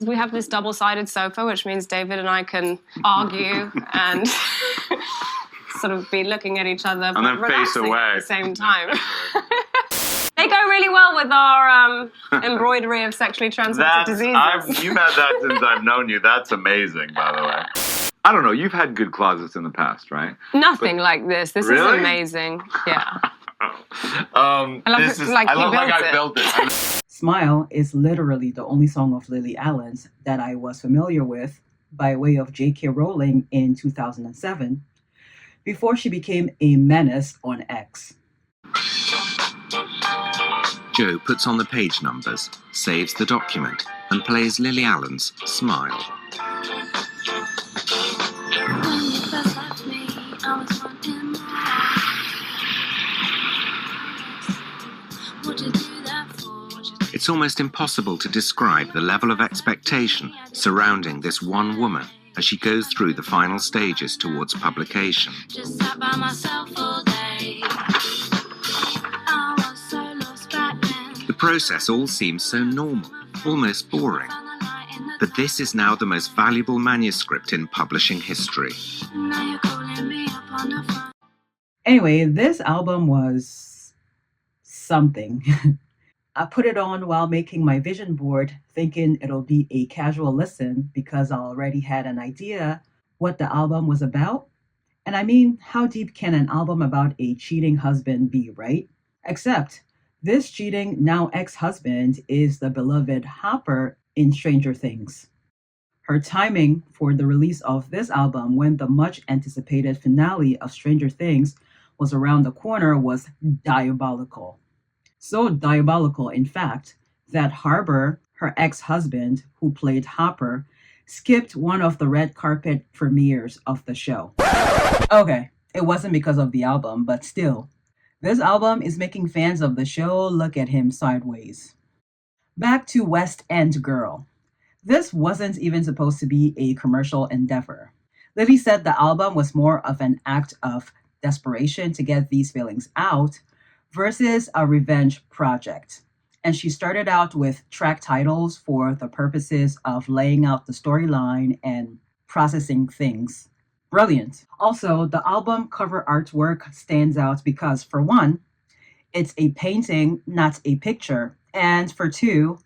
We have this double-sided sofa, which means David and I can argue and sort of be looking at each other, and then face away at the same time. They go really well with our embroidery of sexually transmitted diseases. You've had that since I've known you. That's amazing, by the way. I don't know. You've had good closets in the past, right? Nothing like this. This is amazing. Yeah. I built it. Smile is literally the only song of Lily Allen's that I was familiar with by way of J.K. Rowling in 2007, before she became a menace on X. Joe puts on the page numbers, saves the document, and plays Lily Allen's Smile. It's almost impossible to describe the level of expectation surrounding this one woman as she goes through the final stages towards publication. Just sat by myself all day. I was so lost back then. The process all seems so normal, almost boring. But this is now the most valuable manuscript in publishing history. Now you're calling me up on the phone. Anyway, this album was something. I put it on while making my vision board, thinking it'll be a casual listen because I already had an idea what the album was about. And I mean, how deep can an album about a cheating husband be, right? Except this cheating, now ex-husband, is the beloved Hopper in Stranger Things. Her timing for the release of this album, when the much anticipated finale of Stranger Things was around the corner, was diabolical. So diabolical, in fact, that Harbor, her ex-husband, who played Hopper, skipped one of the red carpet premieres of the show. Okay, it wasn't because of the album, but still. This album is making fans of the show look at him sideways. Back to West End Girl. This wasn't even supposed to be a commercial endeavor. Lily said the album was more of an act of desperation to get these feelings out versus a revenge project. And she started out with track titles for the purposes of laying out the storyline and processing things. Brilliant. Also, the album cover artwork stands out because, for one, it's a painting, not a picture. And for two,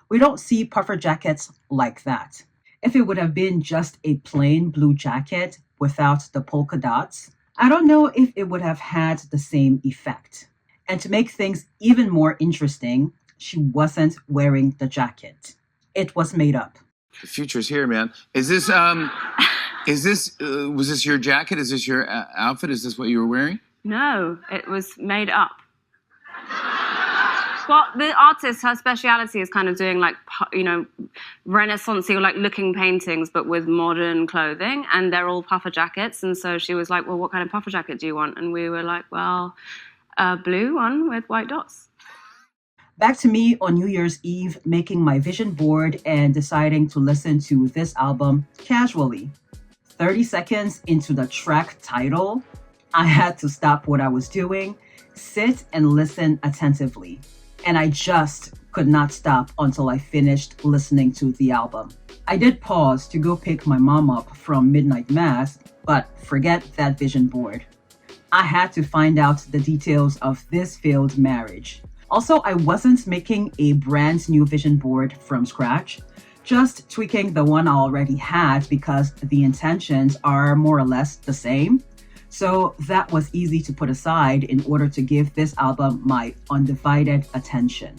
we don't see puffer jackets like that. If it would have been just a plain blue jacket without the polka dots, I don't know if it would have had the same effect. And to make things even more interesting, she wasn't wearing the jacket. It was made up. The future's here, man. Was this your jacket? Is this your outfit? Is this what you were wearing? No, it was made up. Well, the artist, her speciality is kind of doing Renaissance-y or looking paintings, but with modern clothing, and they're all puffer jackets. And so she was like, well, what kind of puffer jacket do you want? And we were like, well, a blue one with white dots. Back to me on New Year's Eve, making my vision board and deciding to listen to this album casually. 30 seconds into the track title, I had to stop what I was doing, sit and listen attentively. And I just could not stop until I finished listening to the album. I did pause to go pick my mom up from midnight mass, but forget that vision board. I had to find out the details of this failed marriage. Also, I wasn't making a brand new vision board from scratch, just tweaking the one I already had because the intentions are more or less the same. So that was easy to put aside in order to give this album my undivided attention.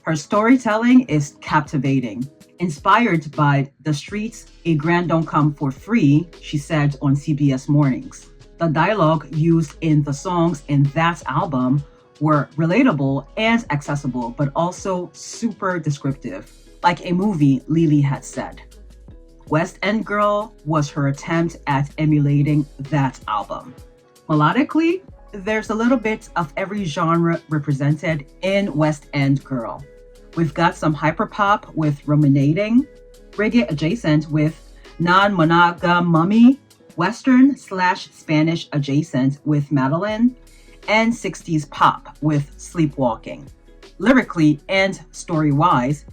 Her storytelling is captivating. Inspired by The Streets, A Grand Don't Come for Free, she said on CBS Mornings. The dialogue used in the songs in that album were relatable and accessible, but also super descriptive, like a movie, Lily had said. West End Girl was her attempt at emulating that album. Melodically, there's a little bit of every genre represented in West End Girl. We've got some hyperpop with Ruminating, reggae adjacent with Non-Monogamy, Western/Spanish adjacent with Madeline, and 60s pop with Sleepwalking. Lyrically and story-wise,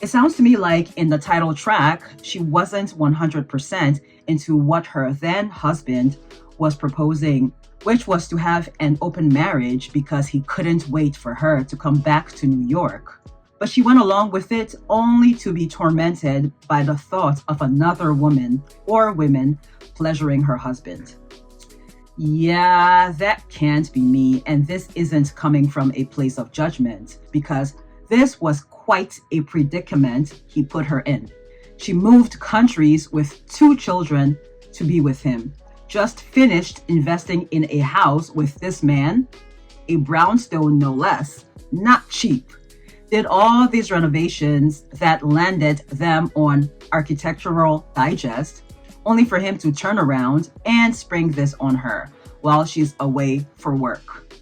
It sounds to me like in the title track, she wasn't 100% into what her then husband was proposing, which was to have an open marriage because he couldn't wait for her to come back to New York. But she went along with it only to be tormented by the thought of another woman or women pleasuring her husband. Yeah, that can't be me, and this isn't coming from a place of judgment, because this was quite a predicament he put her in. She moved countries with 2 children to be with him, just finished investing in a house with this man, a brownstone no less, not cheap, did all these renovations that landed them on Architectural Digest, only for him to turn around and spring this on her while she's away for work.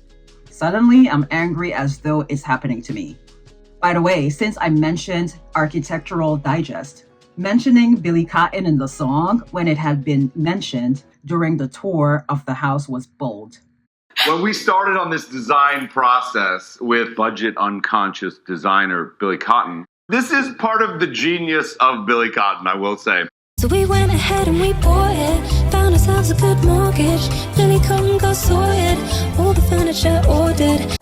Suddenly, I'm angry as though it's happening to me. By the way, since I mentioned Architectural Digest, mentioning Billy Cotton in the song when it had been mentioned during the tour of the house was bold. When we started on this design process with budget unconscious designer Billy Cotton, this is part of the genius of Billy Cotton, I will say. So we went ahead and we bought it, found ourselves a good mortgage. Billy Cotton got sorted, all the furniture ordered.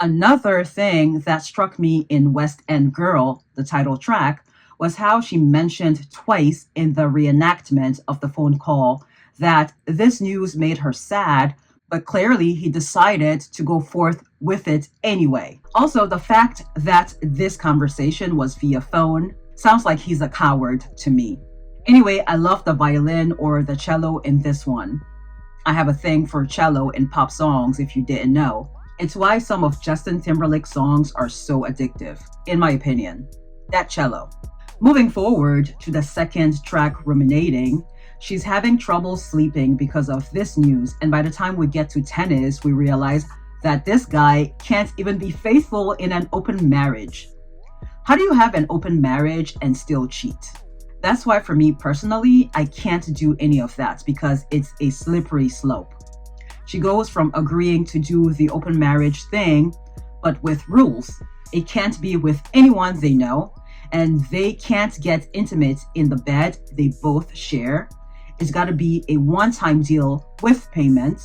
Another thing that struck me in West End Girl, the title track, was how she mentioned twice in the reenactment of the phone call that this news made her sad, but clearly he decided to go forth with it anyway. Also, the fact that this conversation was via phone sounds like he's a coward to me. Anyway, I love the violin or the cello in this one. I have a thing for cello in pop songs, if you didn't know. It's why some of Justin Timberlake's songs are so addictive, in my opinion. That cello. Moving forward to the second track, Ruminating, she's having trouble sleeping because of this news, and by the time we get to Tennis, we realize that this guy can't even be faithful in an open marriage. How do you have an open marriage and still cheat? That's why for me personally, I can't do any of that because it's a slippery slope. She goes from agreeing to do the open marriage thing, but with rules. It can't be with anyone they know, and they can't get intimate in the bed they both share. It's got to be a one-time deal with payment.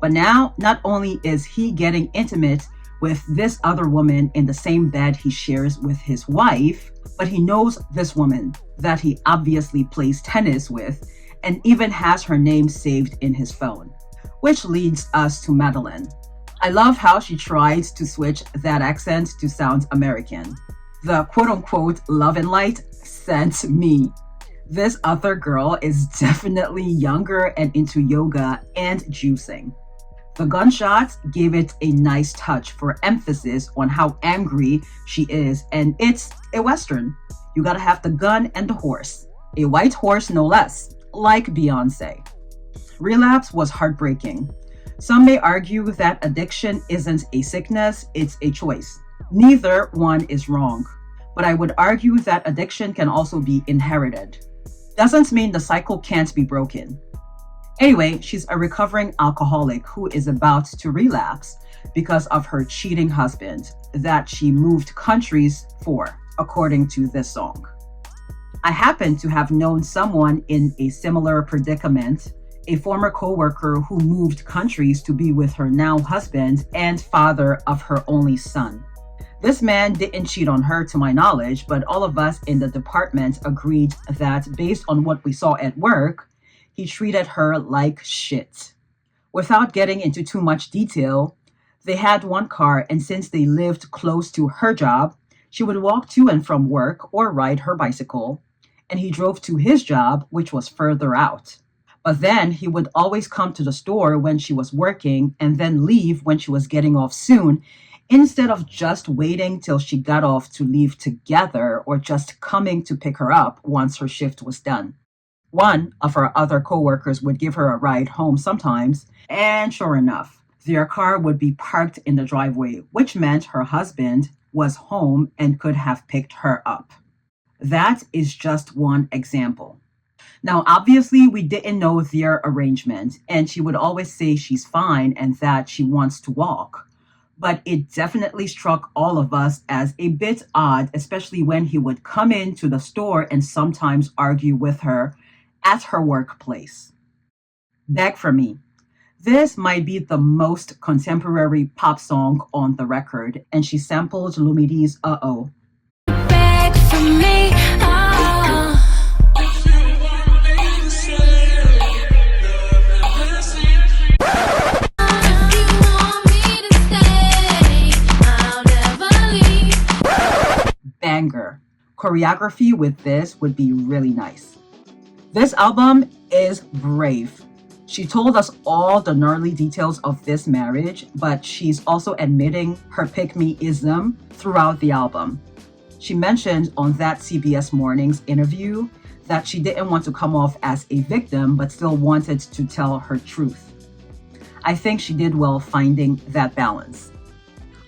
But now, not only is he getting intimate with this other woman in the same bed he shares with his wife, but he knows this woman that he obviously plays tennis with and even has her name saved in his phone. Which leads us to Madeline. I love how she tried to switch that accent to sound American. The quote-unquote love and light sent me. This other girl is definitely younger and into yoga and juicing. The gunshots gave it a nice touch for emphasis on how angry she is, and it's a Western. You gotta have the gun and the horse. A white horse no less, like Beyonce. Relapse was heartbreaking. Some may argue that addiction isn't a sickness, it's a choice. Neither one is wrong, but I would argue that addiction can also be inherited. Doesn't mean the cycle can't be broken. Anyway, she's a recovering alcoholic who is about to relapse because of her cheating husband that she moved countries for, according to this song. I happen to have known someone in a similar predicament, a former coworker who moved countries to be with her now husband and father of her only son. This man didn't cheat on her to my knowledge, but all of us in the department agreed that based on what we saw at work, he treated her like shit. Without getting into too much detail, they had one car, and since they lived close to her job, she would walk to and from work or ride her bicycle, and he drove to his job, which was further out. But then he would always come to the store when she was working and then leave when she was getting off soon, instead of just waiting till she got off to leave together or just coming to pick her up once her shift was done. One of her other coworkers would give her a ride home sometimes, and sure enough, their car would be parked in the driveway, which meant her husband was home and could have picked her up. That is just one example. Now, obviously, we didn't know their arrangement, and she would always say she's fine and that she wants to walk. But it definitely struck all of us as a bit odd, especially when he would come into the store and sometimes argue with her at her workplace. Beg for me. This might be the most contemporary pop song on the record, and she sampled Lumidi's Uh-Oh. Beg for me, oh. You want me to stay, I'll never leave. Banger. Choreography with this would be really nice. This album is brave. She told us all the gnarly details of this marriage, but she's also admitting her pick-me-ism throughout the album. She mentioned on that CBS Mornings interview that she didn't want to come off as a victim, but still wanted to tell her truth. I think she did well finding that balance.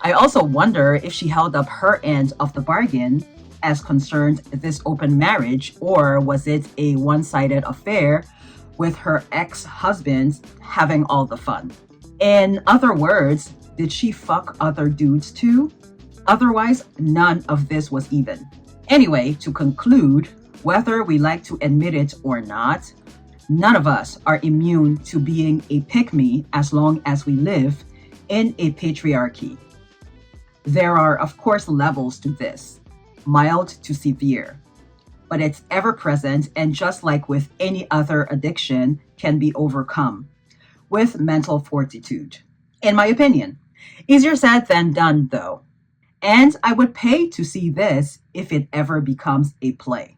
I also wonder if she held up her end of the bargain as concerned this open marriage, or was it a one-sided affair with her ex-husband having all the fun? In other words, did she fuck other dudes too? Otherwise, none of this was even. Anyway, to conclude, whether we like to admit it or not, none of us are immune to being a pick-me as long as we live in a patriarchy. There are, of course, levels to this, mild to severe, but it's ever present, and just like with any other addiction, can be overcome with mental fortitude. In my opinion, easier said than done though. And I would pay to see this if it ever becomes a play.